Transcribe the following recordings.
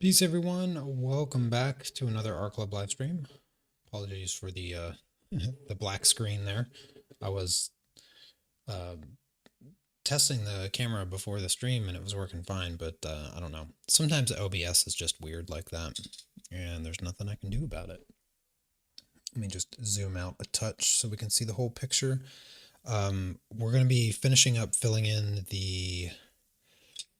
Peace, everyone. Welcome back to another R Club live stream. Apologies for the the black screen there. I was uh, testing the camera before the stream and it was working fine, but I don't know. Sometimes OBS is just weird like that, and there's nothing I can do about it. Let me just zoom out a touch so we can see the whole picture. We're going to be finishing up filling in the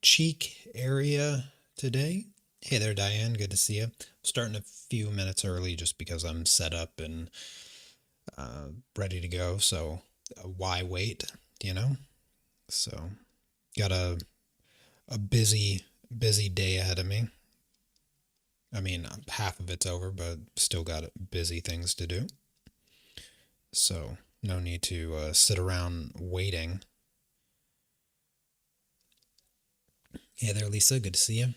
cheek area today. Hey there, Diane. Good to see you. Starting a few minutes early just because I'm set up and ready to go. So why wait? You know. So got a busy day ahead of me. I mean, half of it's over, but still got busy things to do. So no need to sit around waiting. Hey there, Lisa. Good to see you.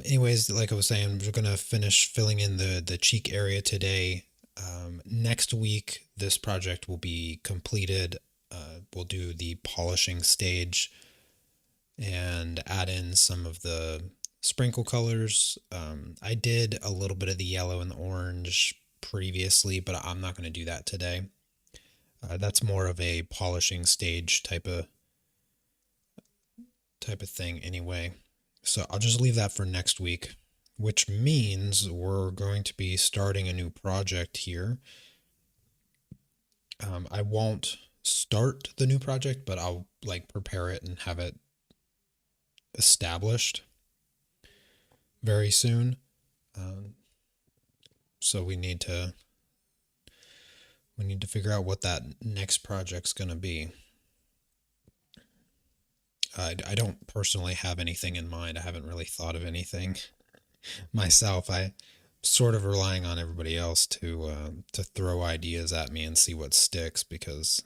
Anyways, like I was saying, we're going to finish filling in the cheek area today. Next week, this project will be completed. We'll do the polishing stage and add in some of the sprinkle colors. I did a little bit of the yellow and the orange previously, but I'm not going to do that today. That's more of a polishing stage type of thing anyway. So I'll just leave that for next week, which means we're going to be starting a new project here. I won't start the new project, but I'll like prepare it and have it established very soon. So we need to figure out what that next project's going to be. I don't personally have anything in mind. I haven't really thought of anything myself. I sort of relying on everybody else to throw ideas at me and see what sticks because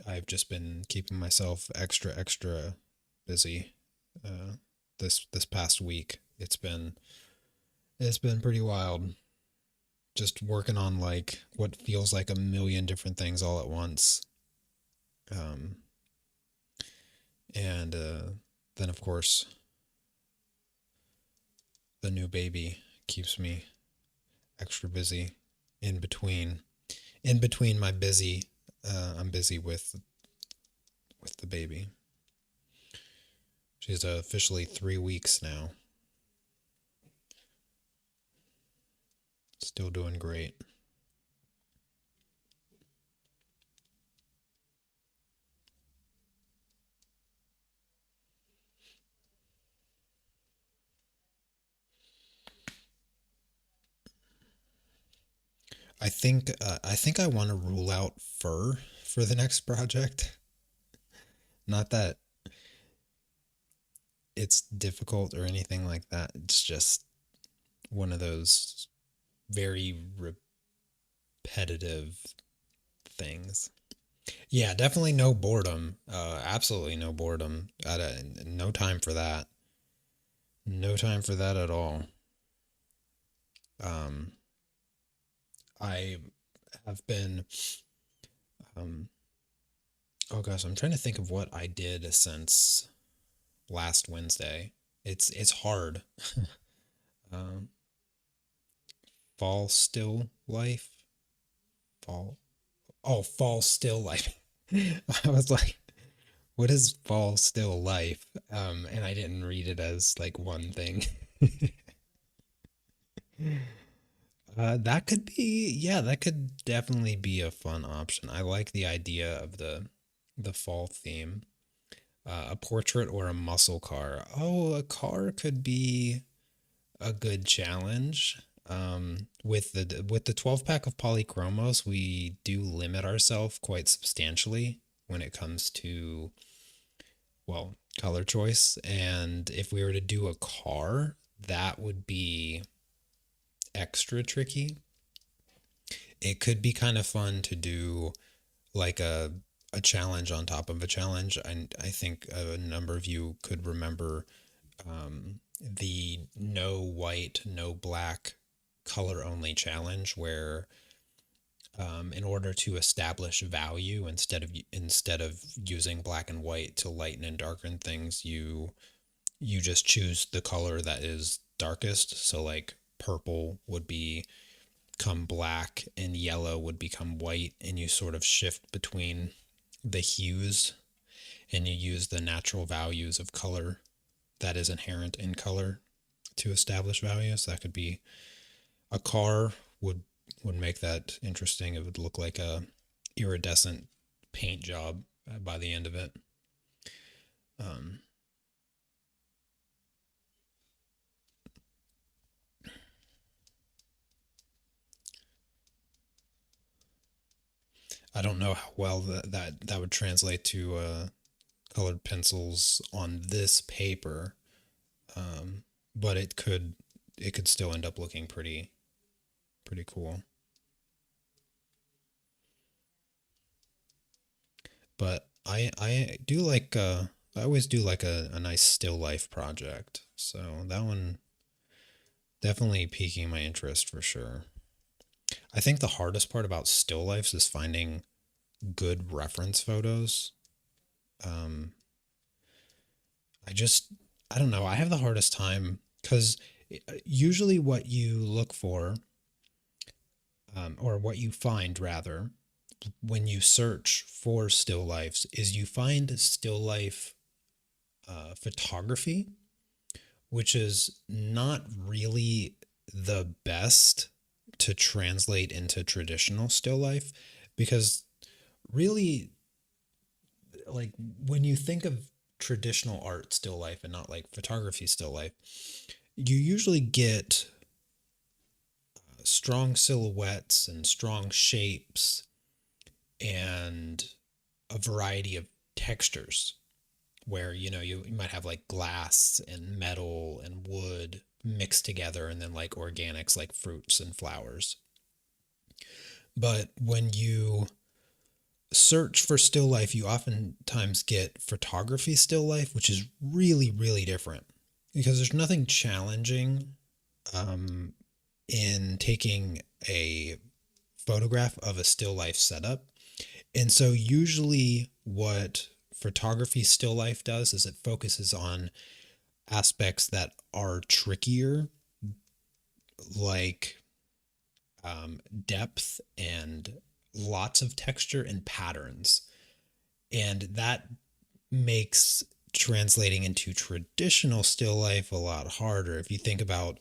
I've just been keeping myself extra busy this past week. It's been pretty wild. Just working on like what feels like a million different things all at once. And then of course the new baby keeps me extra busy in between my busy. I'm busy with the baby. She's officially 3 weeks now. Still doing great. I think I want to rule out fur for the next project. Not that it's difficult or anything like that. It's just one of those very repetitive things. Yeah, definitely no boredom. Absolutely no boredom. No time for that. No time for that at all. Um, I have been. Um, oh gosh, I'm trying to think of what I did since last Wednesday. It's hard. Um, fall still life. Fall. Oh, fall still life. I was like, what is fall still life? And I didn't read it as like one thing. That could be, yeah, that could definitely be a fun option. I like the idea of the fall theme. A portrait or a muscle car. Oh, a car could be a good challenge. With the 12 pack of PolyChromos, we do limit ourselves quite substantially when it comes to, well, color choice. And if we were to do a car, that would be extra tricky. It could be kind of fun to do like a challenge on top of a challenge. I think a number of you could remember the no white, no black, color only challenge, where in order to establish value, instead of using black and white to lighten and darken things, you you just choose the color that is darkest. So like purple would become black and yellow would become white, and you sort of shift between the hues, and you use the natural values of color that is inherent in color to establish values. That could be a car would make that interesting. It would look like a iridescent paint job by the end of it. Um, I don't know how well that would translate to colored pencils on this paper, but it could still end up looking pretty cool. But I do like I always do like a nice still life project. So that one definitely piquing my interest for sure. I think the hardest part about still lifes is finding good reference photos. Um, I just, I don't know. I have the hardest time because usually what you look for, or what you find rather, when you search for still lifes, is you find still life photography, which is not really the best to translate into traditional still life because really, like, when you think of traditional art still life and not like photography still life, you usually get strong silhouettes and strong shapes and a variety of textures where you might have like glass and metal and wood mixed together, and then like organics like fruits and flowers. But when you search for still life, you oftentimes get photography still life, which is really, really different because there's nothing challenging um, in taking a photograph of a still life setup. And so, usually, what photography still life does is it focuses on aspects that are trickier, like depth and lots of texture and patterns. And that makes translating into traditional still life a lot harder. If you think about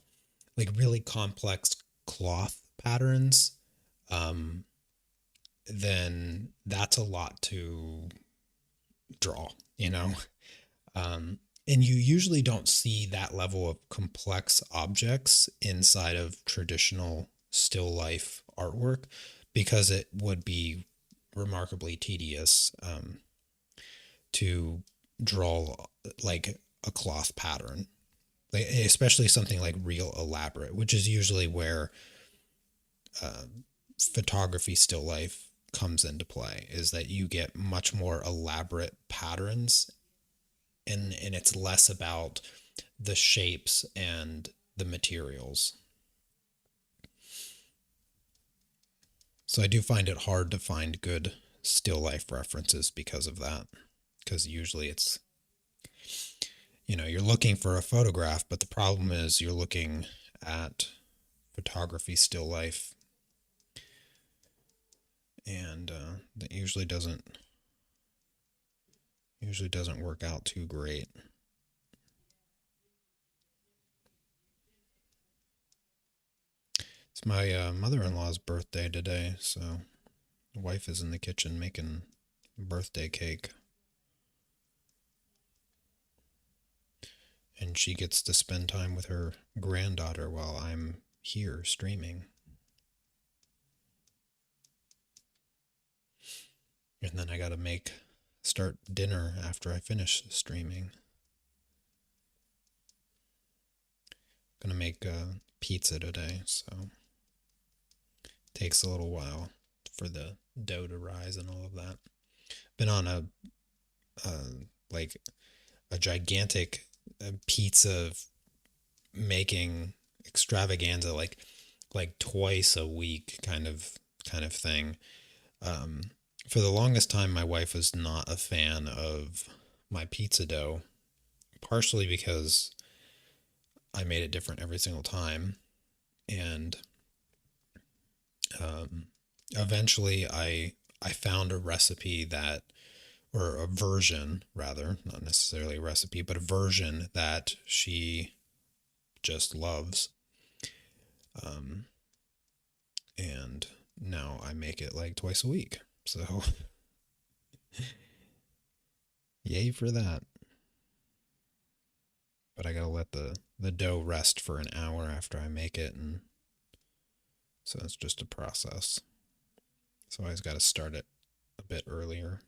like really complex cloth patterns, um, then that's a lot to draw, you know? Um, and you usually don't see that level of complex objects inside of traditional still life artwork because it would be remarkably tedious to draw like a cloth pattern, like, especially something like real elaborate, which is usually where uh, photography still life comes into play, is that you get much more elaborate patterns, and it's less about the shapes and the materials. So I do find it hard to find good still life references because of that. Because usually it's, you're looking for a photograph, but the problem is you're looking at photography still life, and that usually doesn't work out too great. It's my mother-in-law's birthday today, so the wife is in the kitchen making birthday cake, and she gets to spend time with her granddaughter while I'm here streaming. And then I gotta start dinner after I finish streaming. Gonna make pizza today, so takes a little while for the dough to rise and all of that. Been on like a gigantic pizza making extravaganza, like twice a week kind of thing. Um, for the longest time, my wife was not a fan of my pizza dough, partially because I made it different every single time. And eventually I found a recipe that, or a version rather, not necessarily a recipe, but a version that she just loves. And now I make it like twice a week. So yay for that. But I gotta let the dough rest for an hour after I make it, and so it's just a process. So I always gotta start it a bit earlier.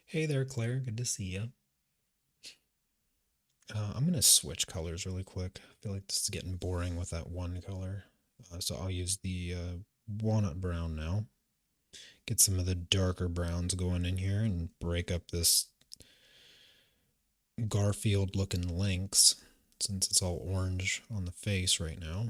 Hey there, Claire. Good to see you. I'm going to switch colors really quick. I feel like this is getting boring with that one color. So I'll use the walnut brown now. Get some of the darker browns going in here and break up this Garfield looking Lynx, since it's all orange on the face right now.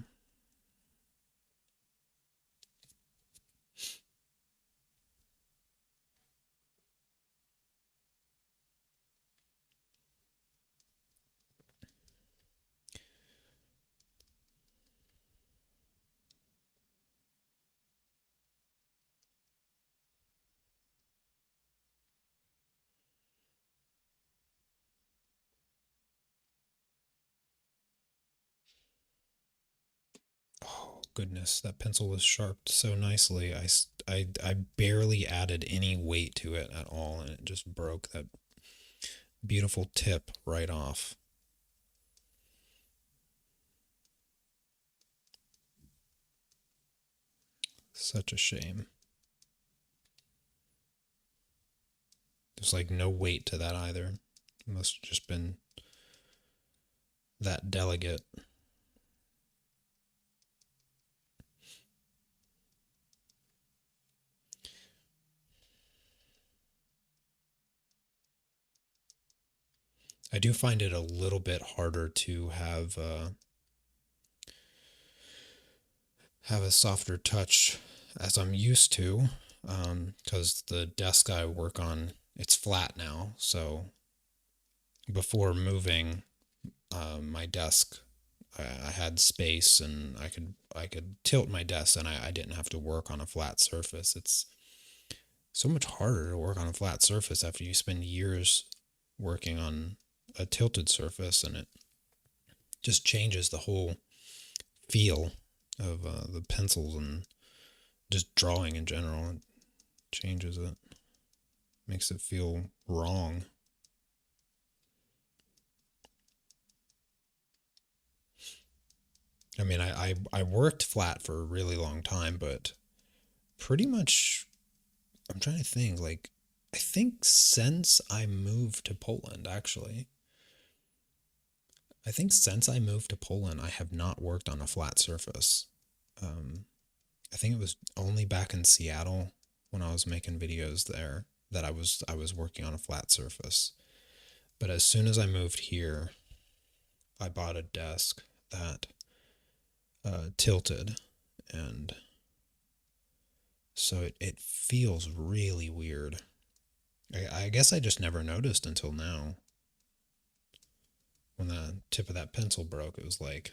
Oh, goodness, that pencil was sharpened so nicely. I barely added any weight to it at all, and it just broke that beautiful tip right off. Such a shame. There's like no weight to that either. It must have just been that delicate. I do find it a little bit harder to have a softer touch as I'm used to, because the desk I work on, it's flat now. So before moving my desk, I had space and I could tilt my desk, and I didn't have to work on a flat surface. It's so much harder to work on a flat surface after you spend years working on a tilted surface, and it just changes the whole feel of the pencils and just drawing in general. It changes it, makes it feel wrong. I mean, I worked flat for a really long time, but pretty much, I'm trying to think, like, I think since I moved to Poland, actually, I think since I moved to Poland, I have not worked on a flat surface. I think it was only back in Seattle when I was making videos there that I was working on a flat surface. But as soon as I moved here, I bought a desk that tilted, and so it feels really weird. I guess I just never noticed until now. When the tip of that pencil broke, it was like,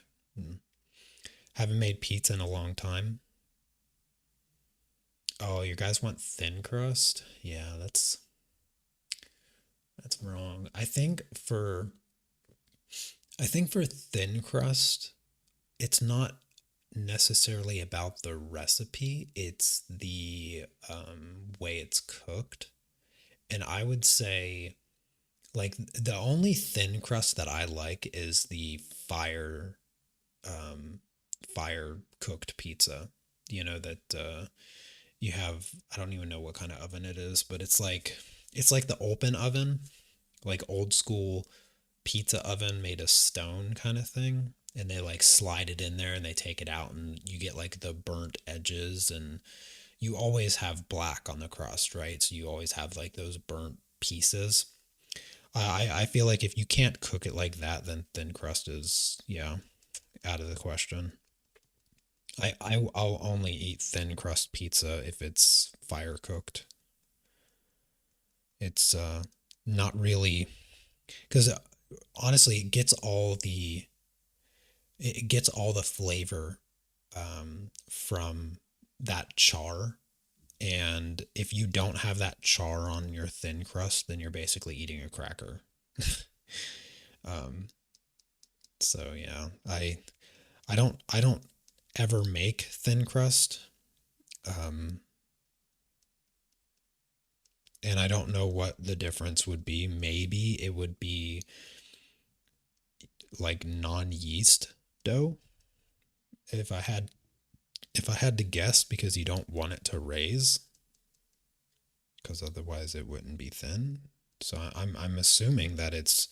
haven't made pizza in a long time. Oh, you guys want thin crust? Yeah, that's wrong. I think for thin crust, it's not necessarily about the recipe, it's the way it's cooked. And I would say, like, the only thin crust that I like is the fire cooked pizza. You know that you have, I don't even know what kind of oven it is, but it's like the open oven, like old school pizza oven made of stone kind of thing. And they like slide it in there and they take it out, and you get like the burnt edges, and you always have black on the crust, right? So you always have like those burnt pieces. I feel like if you can't cook it like that, then thin crust is, yeah, out of the question. I'll only eat thin crust pizza if it's fire cooked. It's not really, because honestly, it gets all the flavor from that char. And if you don't have that char on your thin crust, then you're basically eating a cracker. um, so yeah, I don't ever make thin crust. Um, and I don't know what the difference would be. Maybe it would be like non-yeast dough if I had to guess, because you don't want it to raise, because otherwise it wouldn't be thin. So I'm assuming that it's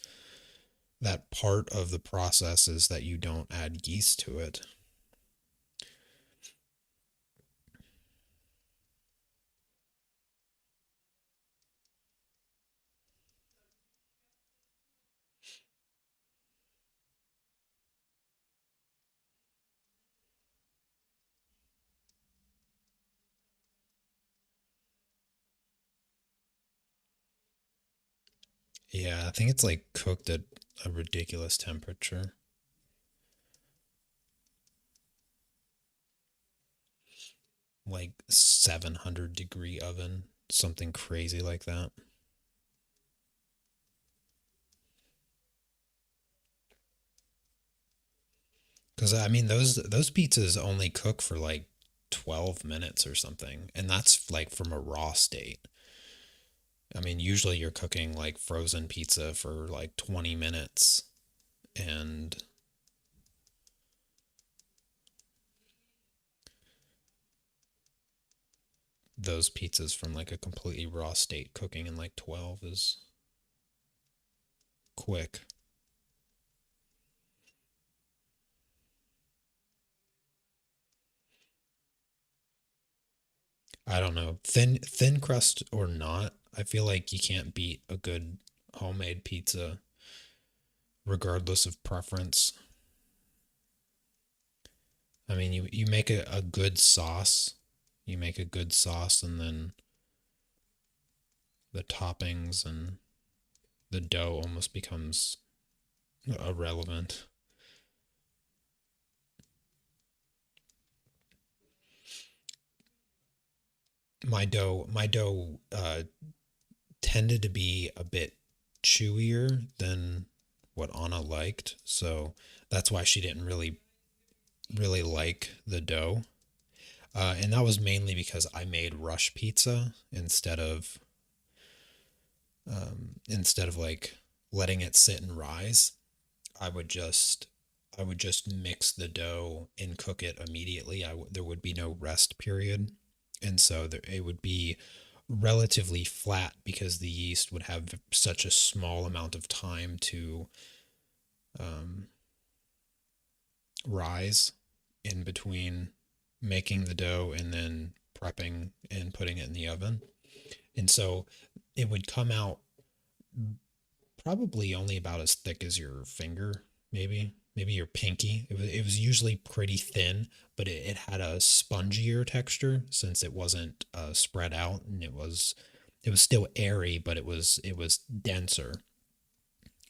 that part of the process is that you don't add yeast to it. Yeah, I think it's like cooked at a ridiculous temperature, like 700-degree oven, something crazy like that. Because I mean, those pizzas only cook for like 12 minutes or something, and that's like from a raw state. I mean, usually you're cooking like frozen pizza for like 20 minutes, and those pizzas from like a completely raw state cooking in like 12 is quick. I don't know. Thin crust or not, I feel like you can't beat a good homemade pizza regardless of preference. I mean, you make a good sauce. You make a good sauce, and then the toppings and the dough almost becomes irrelevant. My dough tended to be a bit chewier than what Anna liked, so that's why she didn't really like the dough. And that was mainly because I made rush pizza instead of like letting it sit and rise. I would just I would just mix the dough and cook it immediately. There would be no rest period, and so it would be relatively flat because the yeast would have such a small amount of time to um, rise in between making the dough and then prepping and putting it in the oven. And so it would come out probably only about as thick as your finger, maybe your pinky. It was usually pretty thin, but it had a spongier texture since it wasn't spread out, and it was still airy, but it was denser,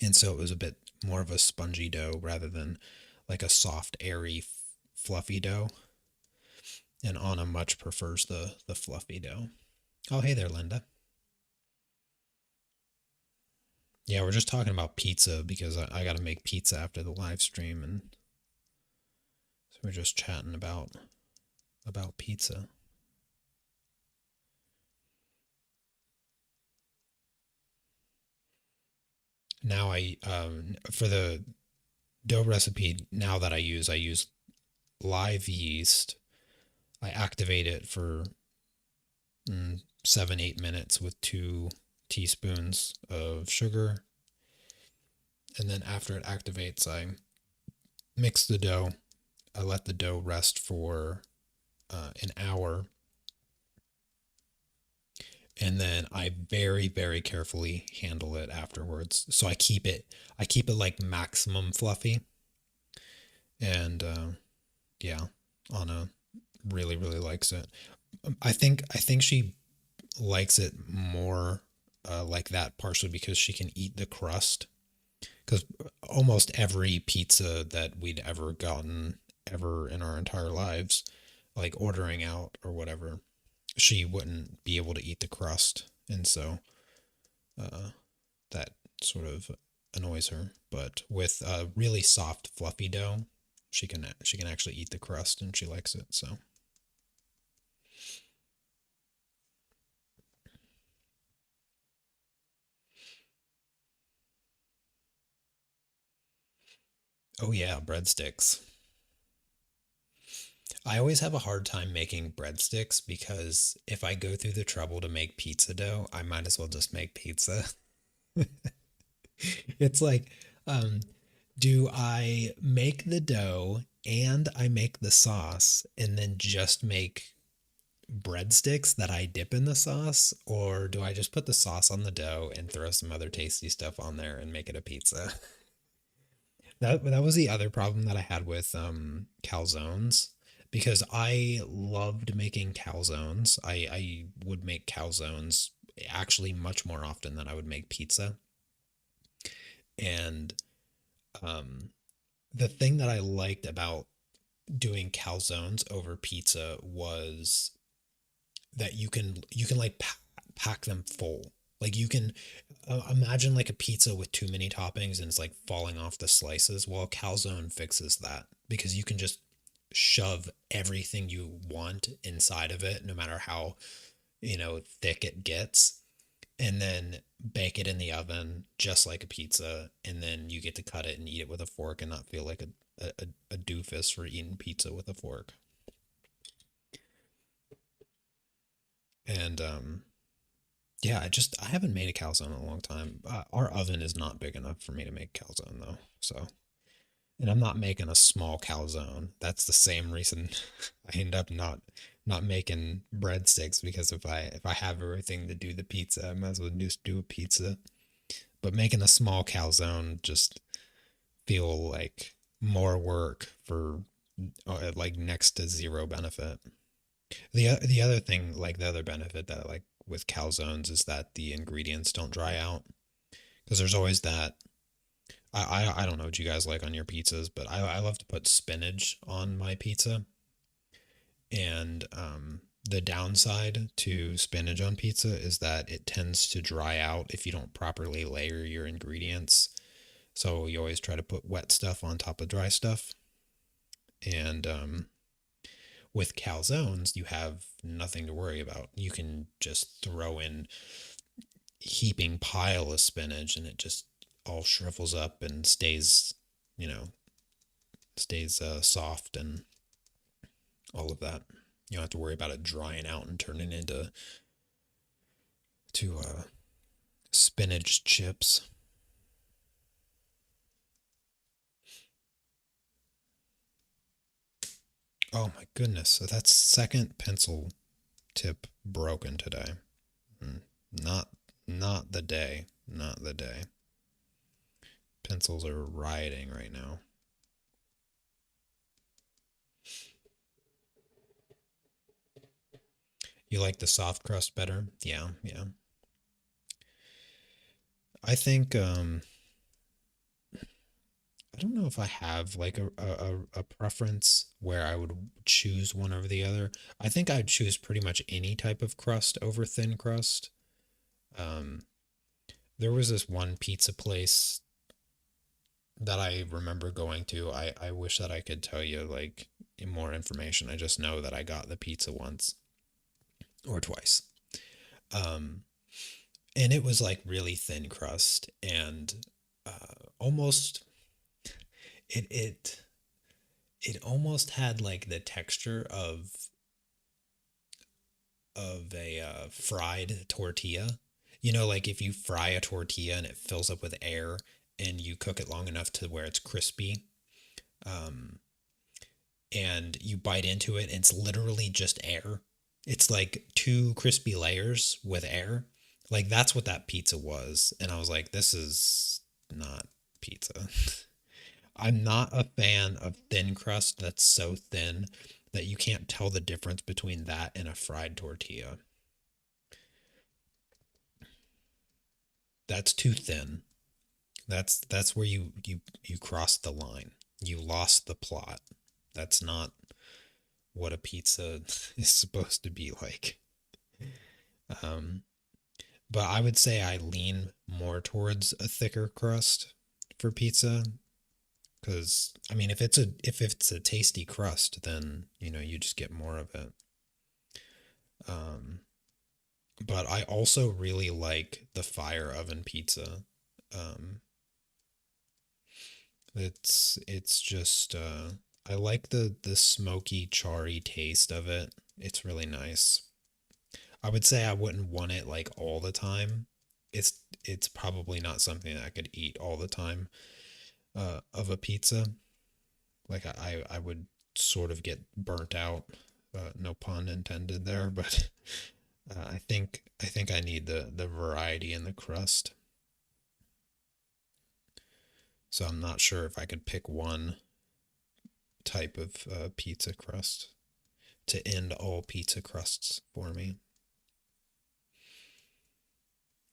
and so it was a bit more of a spongy dough rather than like a soft, airy, fluffy dough. And Anna much prefers the fluffy dough. Oh, hey there, Linda. Yeah, we're just talking about pizza because I got to make pizza after the live stream, and so we're just chatting about pizza. Now for the dough recipe now that I use live yeast. I activate it for 7-8 minutes with 2 teaspoons of sugar, and then after it activates, I mix the dough. I let the dough rest for an hour, and then I very very carefully handle it afterwards. So I keep it like maximum fluffy, and yeah, Anna really really likes it. I think she likes it more like that, partially because she can eat the crust. Because almost every pizza that we'd ever gotten ever in our entire lives, like ordering out or whatever, she wouldn't be able to eat the crust, and so uh, that sort of annoys her. But with a really soft, fluffy dough, she can actually eat the crust, and she likes it. So, oh yeah, breadsticks. I always have a hard time making breadsticks because if I go through the trouble to make pizza dough, I might as well just make pizza. It's like, um, do I make the dough and I make the sauce and then just make breadsticks that I dip in the sauce? Or do I just put the sauce on the dough and throw some other tasty stuff on there and make it a pizza? That was the other problem that I had with calzones, because I loved making calzones. I would make calzones actually much more often than I would make pizza. And um, the thing that I liked about doing calzones over pizza was that you can like pack them full. Like you can imagine like a pizza with too many toppings and it's like falling off the slices. Well, calzone fixes that because you can just shove everything you want inside of it, no matter how, thick it gets, and then bake it in the oven just like a pizza, and then you get to cut it and eat it with a fork and not feel like a doofus for eating pizza with a fork. And yeah, I haven't made a calzone in a long time. Our oven is not big enough for me to make calzone though. So, and I'm not making a small calzone. That's the same reason I end up not making breadsticks, because if I have everything to do the pizza, I might as well just do a pizza. But making a small calzone just feel like more work for like next to zero benefit. The other thing, like the other benefit that I like with calzones, is that the ingredients don't dry out, because there's always that. I don't know what you guys like on your pizzas, but I love to put spinach on my pizza, and the downside to spinach on pizza is that it tends to dry out if you don't properly layer your ingredients. So you always try to put wet stuff on top of dry stuff, and with calzones, you have nothing to worry about. You can just throw in heaping pile of spinach and it just all shrivels up and stays, you know, stays soft and all of that. You don't have to worry about it drying out and turning into spinach chips. Oh my goodness! So that's second pencil tip broken today. Mm, Not not the day. Not the day. Pencils are rioting right now. You like the soft crust better? Yeah, yeah. I think I don't know if I have like a preference where I would choose one over the other. I think I'd choose pretty much any type of crust over thin crust. Um, there was this one pizza place that I remember going to. I wish that I could tell you like more information. I just know that I got the pizza once or twice. Um, and it was like really thin crust and almost it it it almost had like the texture of a fried tortilla. Like if you fry a tortilla and it fills up with air and you cook it long enough to where it's crispy, um, and you bite into it, and it's literally just air. It's like two crispy layers with air. Like that's what that pizza was. And I was like, this is not pizza. I'm not a fan of thin crust that's so thin that you can't tell the difference between that and a fried tortilla. that's too thin. That's where you crossed the line. You lost the plot. That's not what a pizza is supposed to be like. Um, but I would say I lean more towards a thicker crust for pizza because I mean if it's a tasty crust, then you just get more of it. Um, but I also really like the fire oven pizza. Um, it's just I like the smoky, charry taste of it. It's really nice. I would say I wouldn't want it like all the time. It's probably not something that I could eat all the time of a pizza. Like I would sort of get burnt out. No pun intended there, but I think I need the variety in the crust. So I'm not sure if I could pick one type of pizza crust to end all pizza crusts for me.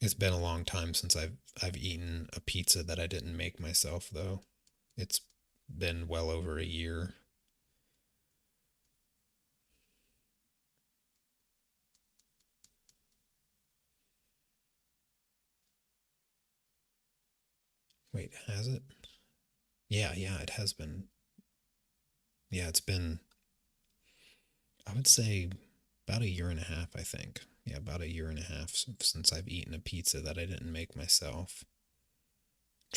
It's been a long time since I've eaten a pizza that I didn't make myself though. It's been well over a year. Wait, has it? Yeah, yeah, it has been. Yeah, it's been I would say about a year and a half, I think. Yeah, about a year and a half since I've eaten a pizza that I didn't make myself.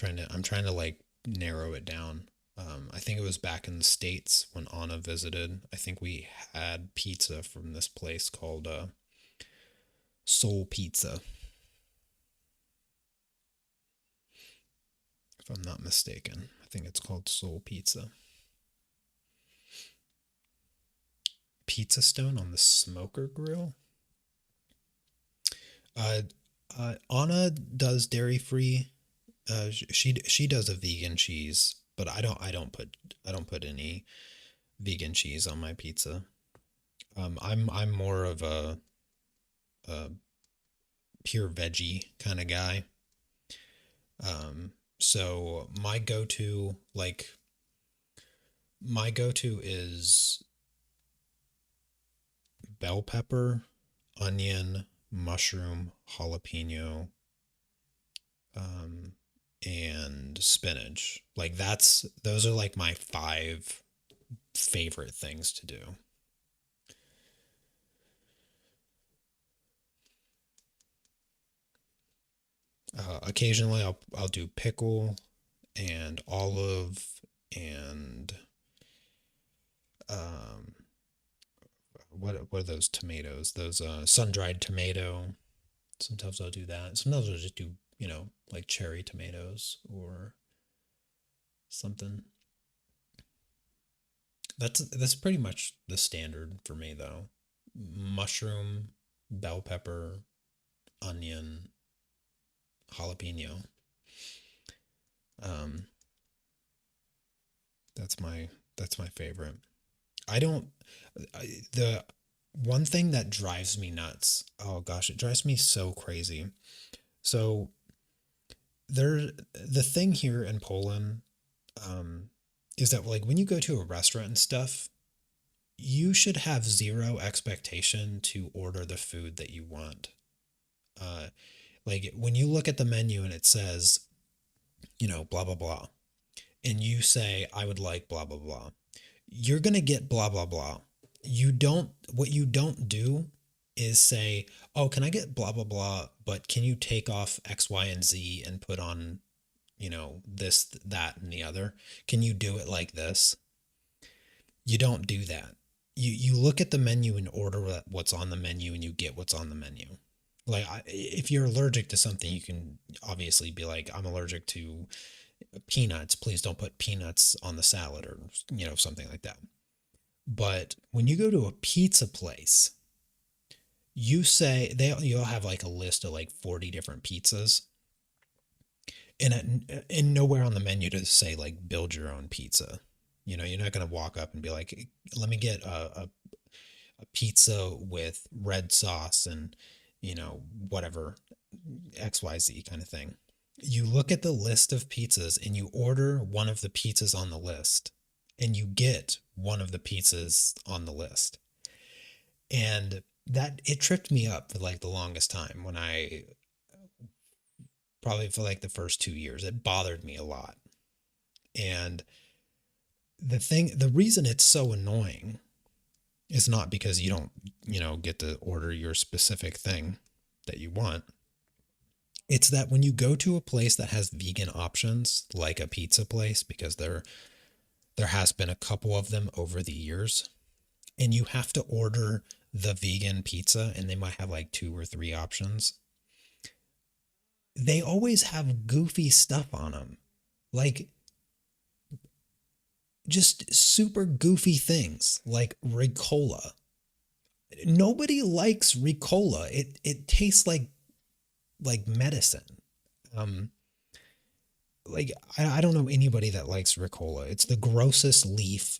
I'm trying to like narrow it down. I think it was back in the States when Anna visited. I think we had pizza from this place called Soul Pizza, if I'm not mistaken. I think it's called Soul Pizza. Pizza Stone on the smoker grill. Uh, Anna does dairy free. She does a vegan cheese, but I don't put any vegan cheese on my pizza. I'm more of a pure veggie kind of guy. So my go to is bell pepper, onion, mushroom, jalapeno, um, and spinach. Like those are like my five favorite things to do. Occasionally I'll do pickle and olive and um what are those tomatoes? Those sun-dried tomato. Sometimes I'll do that. Sometimes I'll just do, like cherry tomatoes or something. That's pretty much the standard for me though. Mushroom, bell pepper, onion, jalapeno. Um, that's my favorite. I don't the one thing that drives me nuts. Oh gosh, it drives me so crazy. So the thing here in Poland um is that like when you go to a restaurant and stuff, you should have zero expectation to order the food that you want. Uh like when you look at the menu and it says, blah blah blah, and you say I would like blah blah blah, you're going to get blah blah blah. What you don't do is say, "Oh, can I get blah blah blah, but can you take off X, Y, and Z and put on, this, that, and the other? Can you do it like this?" You don't do that. You look at the menu and order what's on the menu and you get what's on the menu. Like if you're allergic to something, you can obviously be like, "I'm allergic to peanuts. Please don't put peanuts on the salad," or something like that. But when you go to a pizza place, you say you'll have like a list of like 40 different pizzas, and nowhere on the menu to say like build your own pizza. You're not going to walk up and be like, let me get a pizza with red sauce and whatever, XYZ kind of thing. You look at the list of pizzas and you order one of the pizzas on the list and you get one of the pizzas on the list. And that it tripped me up for like the longest time when I probably for like the first 2 years. It bothered me a lot. And the reason it's so annoying is not because you don't, get to order your specific thing that you want. It's that when you go to a place that has vegan options, like a pizza place, because there has been a couple of them over the years, and you have to order the vegan pizza and they might have like two or three options. They always have goofy stuff on them. Like just super goofy things like Ricola. Nobody likes Ricola. It tastes like medicine. Um like I don't know anybody that likes Ricola. It's the grossest leaf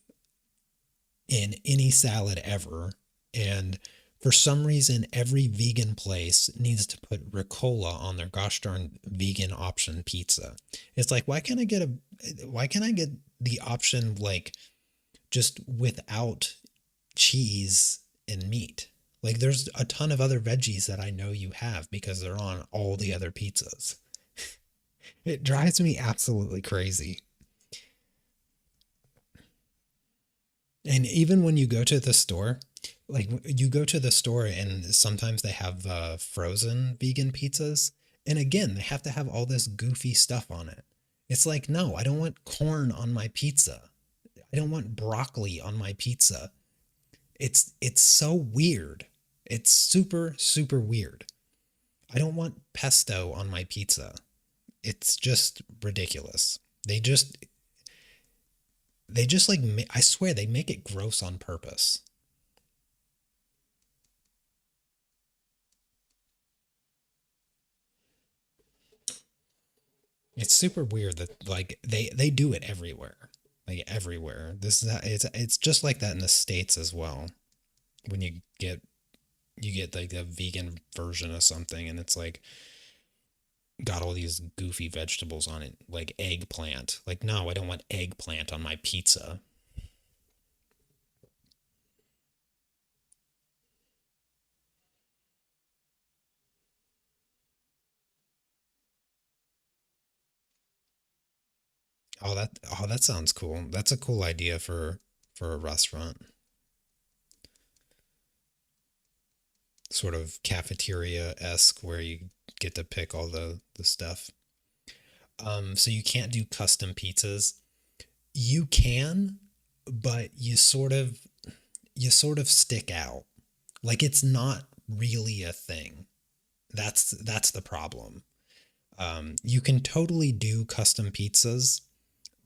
in any salad ever. And for some reason, every vegan place needs to put Ricola on their gosh darn vegan option pizza. It's like, why can't I get the option like just without cheese and meat? Like there's a ton of other veggies that I know you have because they're on all the other pizzas. It drives me absolutely crazy. And even when you go to the store, like you go to the store and sometimes they have frozen vegan pizzas. And again, they have to have all this goofy stuff on it. It's like, no, I don't want corn on my pizza. I don't want broccoli on my pizza. It's so weird. It's super, super weird. I don't want pesto on my pizza. It's just ridiculous. They just like I swear they make it gross on purpose. It's super weird that like they do it everywhere. Like everywhere. This is it's just like that in the States as well. When you get like a vegan version of something and it's like got all these goofy vegetables on it, like eggplant. Like no, I don't want eggplant on my pizza. Oh, that sounds cool. That's a cool idea for a restaurant. Sort of cafeteria-esque where you get to pick all the stuff. So you can't do custom pizzas. You can, but you sort of stick out. Like it's not really a thing. That's the problem. You can totally do custom pizzas,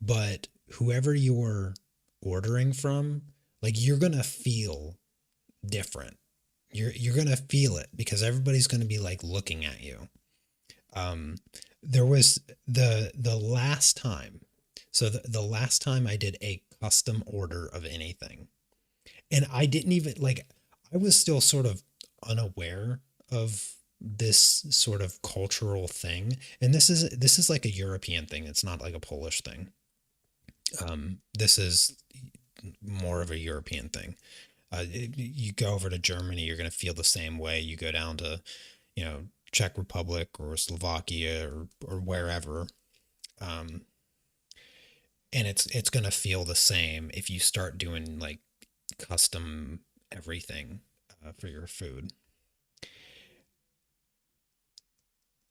but whoever you're ordering from, like you're gonna feel different. You're gonna feel it because everybody's gonna be like looking at you. Um, there was the last time, so the last time I did a custom order of anything, and I didn't even like I was still sort of unaware of this sort of cultural thing, and this is like a European thing. It's not like a Polish thing. This is more of a European thing. You go over to Germany, you're going to feel the same way. You go down to, Czech Republic or Slovakia or wherever, um, and it's going to feel the same if you start doing like custom everything for your food.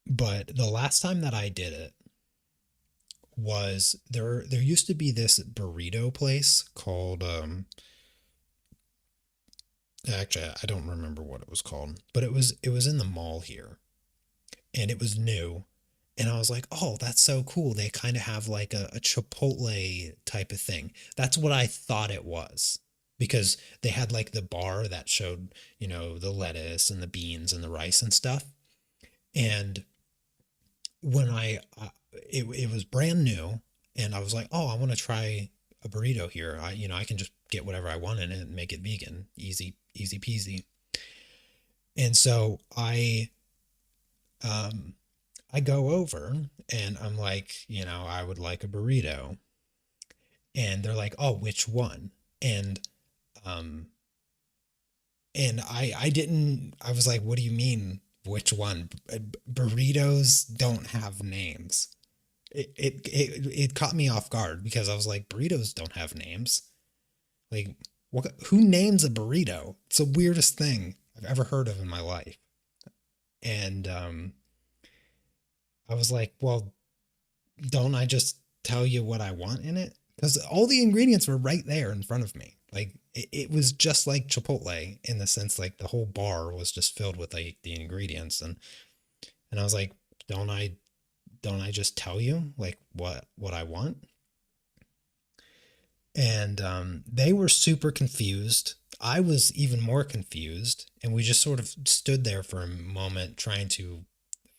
But the last time that I did it was there used to be this burrito place called actually I don't remember what it was called, but it was in the mall here and it was new. And I was like, oh, that's so cool. They kind of have like a Chipotle type of thing. That's what I thought it was because they had like the bar that showed, the lettuce and the beans and the rice and stuff. And when it was brand new and I was like, oh, I want to try a burrito here. I can just get whatever I want in it and make it vegan. Easy, easy peasy. And so um, I go over and I'm like, I would like a burrito. And they're like, oh, which one? And, um, and I didn't, I was like, what do you mean, which one? Burritos don't have names. It caught me off guard because I was like, burritos don't have names. Like, who names a burrito? It's the weirdest thing I've ever heard of in my life. And I was like, well, don't I just tell you what I want in it? Because all the ingredients were right there in front of me. Like it was just like Chipotle in the sense like the whole bar was just filled with like the ingredients, and I was like, don't I just tell you like what I want? And they were super confused. I was even more confused, and we just sort of stood there for a moment trying to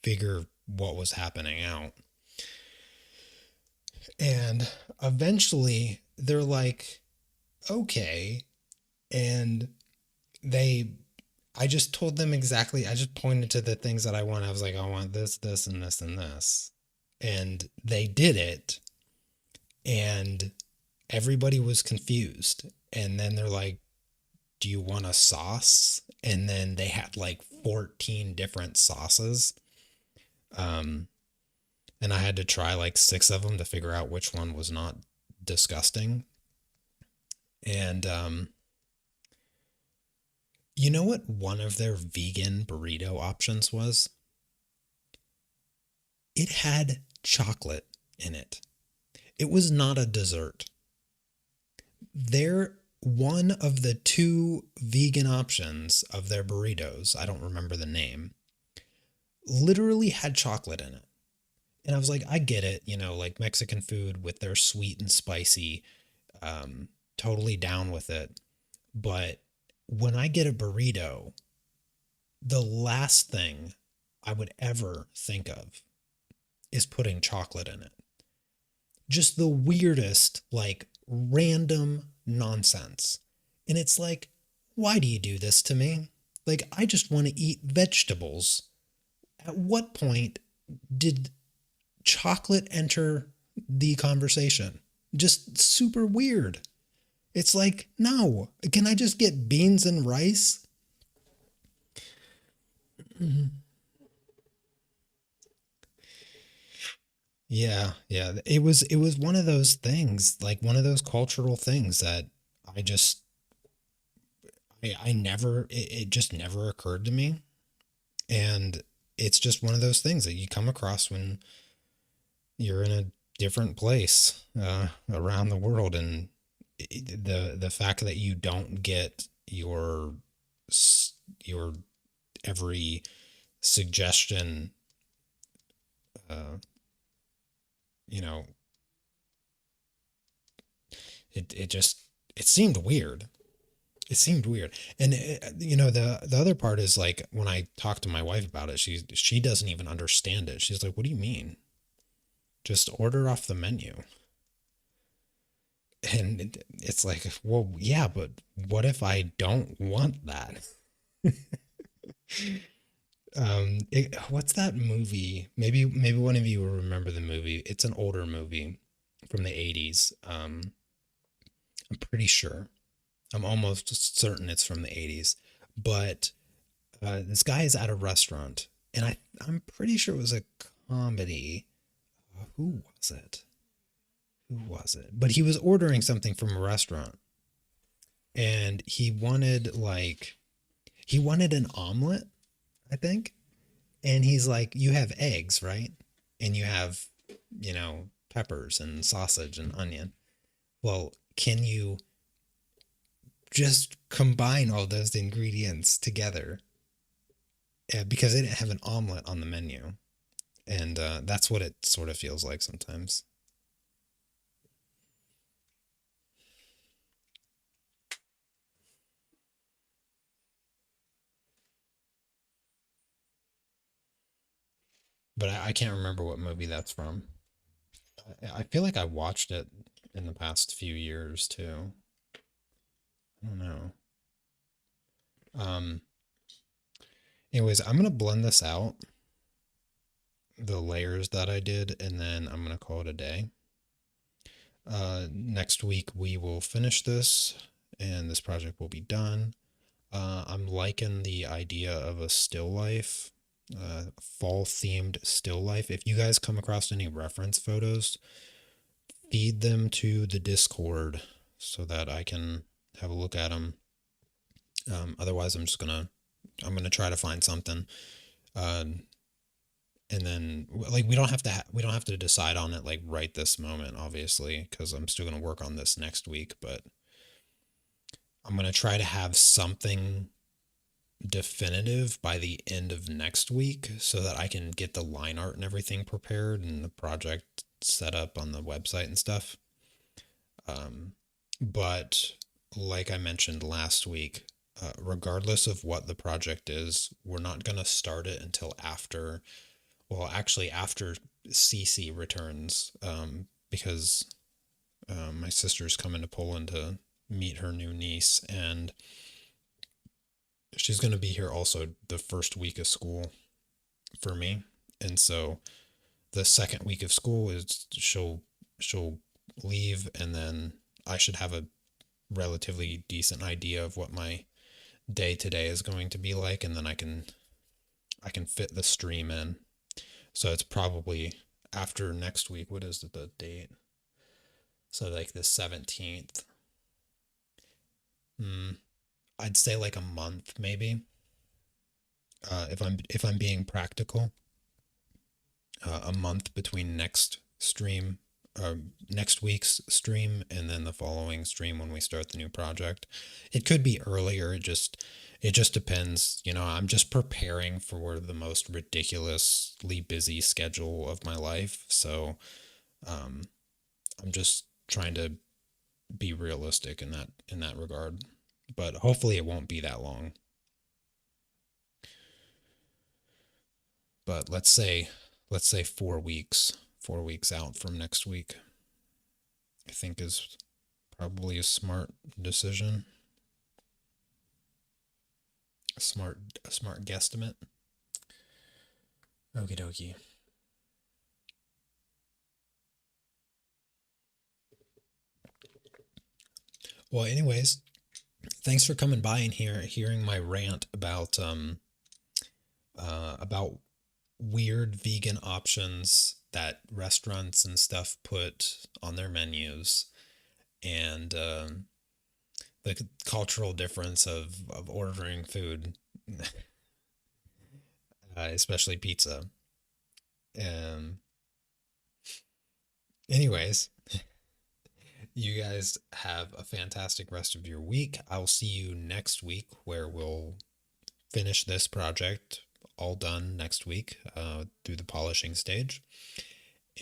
figure what was happening out. And eventually they're like, okay. And they, I just told them exactly, I just pointed to the things that I want. I was like, I want this, this, and this, and this. And they did it. And everybody was confused. And then they're like, do you want a sauce? And then they had like 14 different sauces. Um, and I had to try like six of them to figure out which one was not disgusting. And you know what one of their vegan burrito options was? It had chocolate in it. It was not a dessert. Their one of the two vegan options of their burritos, I don't remember the name, literally had chocolate in it. And I was like, I get it, like Mexican food with their sweet and spicy, totally down with it. But when I get a burrito, the last thing I would ever think of is putting chocolate in it. Just the weirdest, like random nonsense. And it's like, why do you do this to me? Like, I just want to eat vegetables. At what point did chocolate enter the conversation? Just super weird. It's like, no, can I just get beans and rice? Mm-hmm. Yeah, yeah. It was one of those things, like one of those cultural things that I just I never it just never occurred to me. And it's just one of those things that you come across when you're in a different place around the world, and the fact that you don't get your every suggestion, uh, you know, it just it seemed weird. It seemed weird. And the other part is like when I talk to my wife about it, she doesn't even understand it. She's like, "What do you mean? Just order off the menu." And it's like, "Well, yeah, but what if I don't want that?" What's that movie? Maybe one of you will remember the movie. It's an older movie from the 80s. I'm pretty sure. I'm almost certain it's from the 80s. But this guy is at a restaurant, and I'm pretty sure it was a comedy. Who was it? Who was it? But he was ordering something from a restaurant, and he wanted an omelet, I think. And he's like, "You have eggs, right? And you have, peppers and sausage and onion. Well, can you just combine all those ingredients together?" Because they didn't have an omelet on the menu. And that's what it sort of feels like sometimes. But I can't remember what movie that's from. I feel like I watched it in the past few years too. I don't know. Um, Anyways, I'm gonna blend this out, the layers that I did, and then I'm gonna call it a day. Next week we will finish this, and this project will be done. I'm liking the idea of a still life, fall themed still life. If you guys come across any reference photos, feed them to the Discord so that I can have a look at them. Otherwise, I'm gonna try to find something, uh, and then like we don't have to decide on it like right this moment, obviously, because I'm still gonna work on this next week. But I'm gonna try to have something definitive by the end of next week so that I can get the line art and everything prepared and the project set up on the website and stuff. But like I mentioned last week, regardless of what the project is, we're not going to start it until after, well, actually after Cece returns, because my sister's coming to Poland to meet her new niece, and she's going to be here also the first week of school for me. And so the second week of school is she'll leave, and then I should have a relatively decent idea of what my day today is going to be like, and then I can fit the stream in. So it's probably after next week. What is the date? So like the 17th. I'd say like a month maybe. If I'm being practical, a month between next week's stream and then the following stream when we start the new project. It could be earlier. It just depends. You know, I'm just preparing for the most ridiculously busy schedule of my life. So I'm just trying to be realistic in that regard. But hopefully it won't be that long. But let's say 4 weeks. 4 weeks out from next week, I think is probably a smart decision. A smart guesstimate. Okie dokie. Well, anyways, thanks for coming by and hearing my rant about weird vegan options that restaurants and stuff put on their menus, and the cultural difference of ordering food, especially pizza. Um, anyways, you guys have a fantastic rest of your week. I'll see you next week where we'll finish this project all done next week through the polishing stage.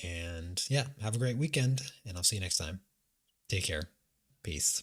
And yeah, have a great weekend, and I'll see you next time. Take care. Peace.